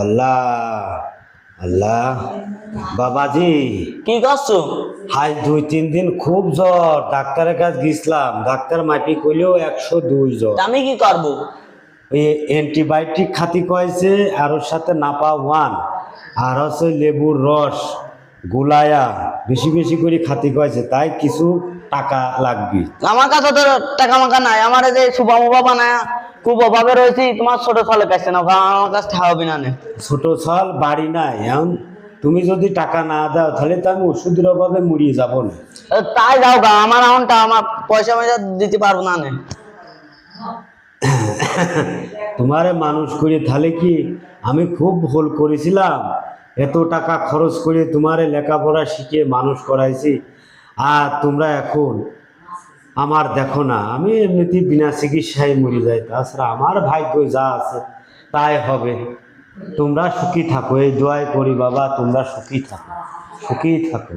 আল্লাহ আল্লাহ বাবাজি কি করছো? আজ 2-3 দিন খুব জ্বর, ডাক্তারের কাছে গেছিলাম, ডাক্তার মাপি কইলেও 102 জ্বর। আমি কি করব? ওই অ্যান্টিবায়োটিক খাতি কয়েছে, আর ওর সাথে নাপা 1 আর হচ্ছে লেবুর রস গুলায়া বেশি বেশি করে খাতি কয়েছে, তাই কিছু টাকা লাগবে। আমার কাছে তো টাকা মাকা নাই। আমার এই যে সুবা মুবা বানায় খুব অভাবে রয়েছি। তোমার ছোট ছেলে কাছে না ভাই, আমার কাছে ঠাওয়াবি না নে। ছোট ছল বাড়ি নাই এখন, তুমি যদি টাকা না দাও তাহলে তো আমি ওষুধের অভাবে মরিয়ে যাব না। তাই যাও গা, আমার এমনটা আমার পয়সা পয়সা দিতে পারবো না নে। তোমারে মানুষ করে তাহলে কি আমি খুব ভুল করেছিলাম? এত টাকা খরচ করে তোমারে লেখাপড়া শিখিয়ে মানুষ করাইছি, আর তোমরা এখন আমার দেখো না, আমি এমনিতেই বিনা চিকিৎসায় মরে যাই। তাছাড়া আমার ভাগ্য যা আছে তাই হবে। তোমরা সুখী থাকো, এই দোয়াই করি বাবা, তোমরা সুখী থাকো, সুখী থাকো।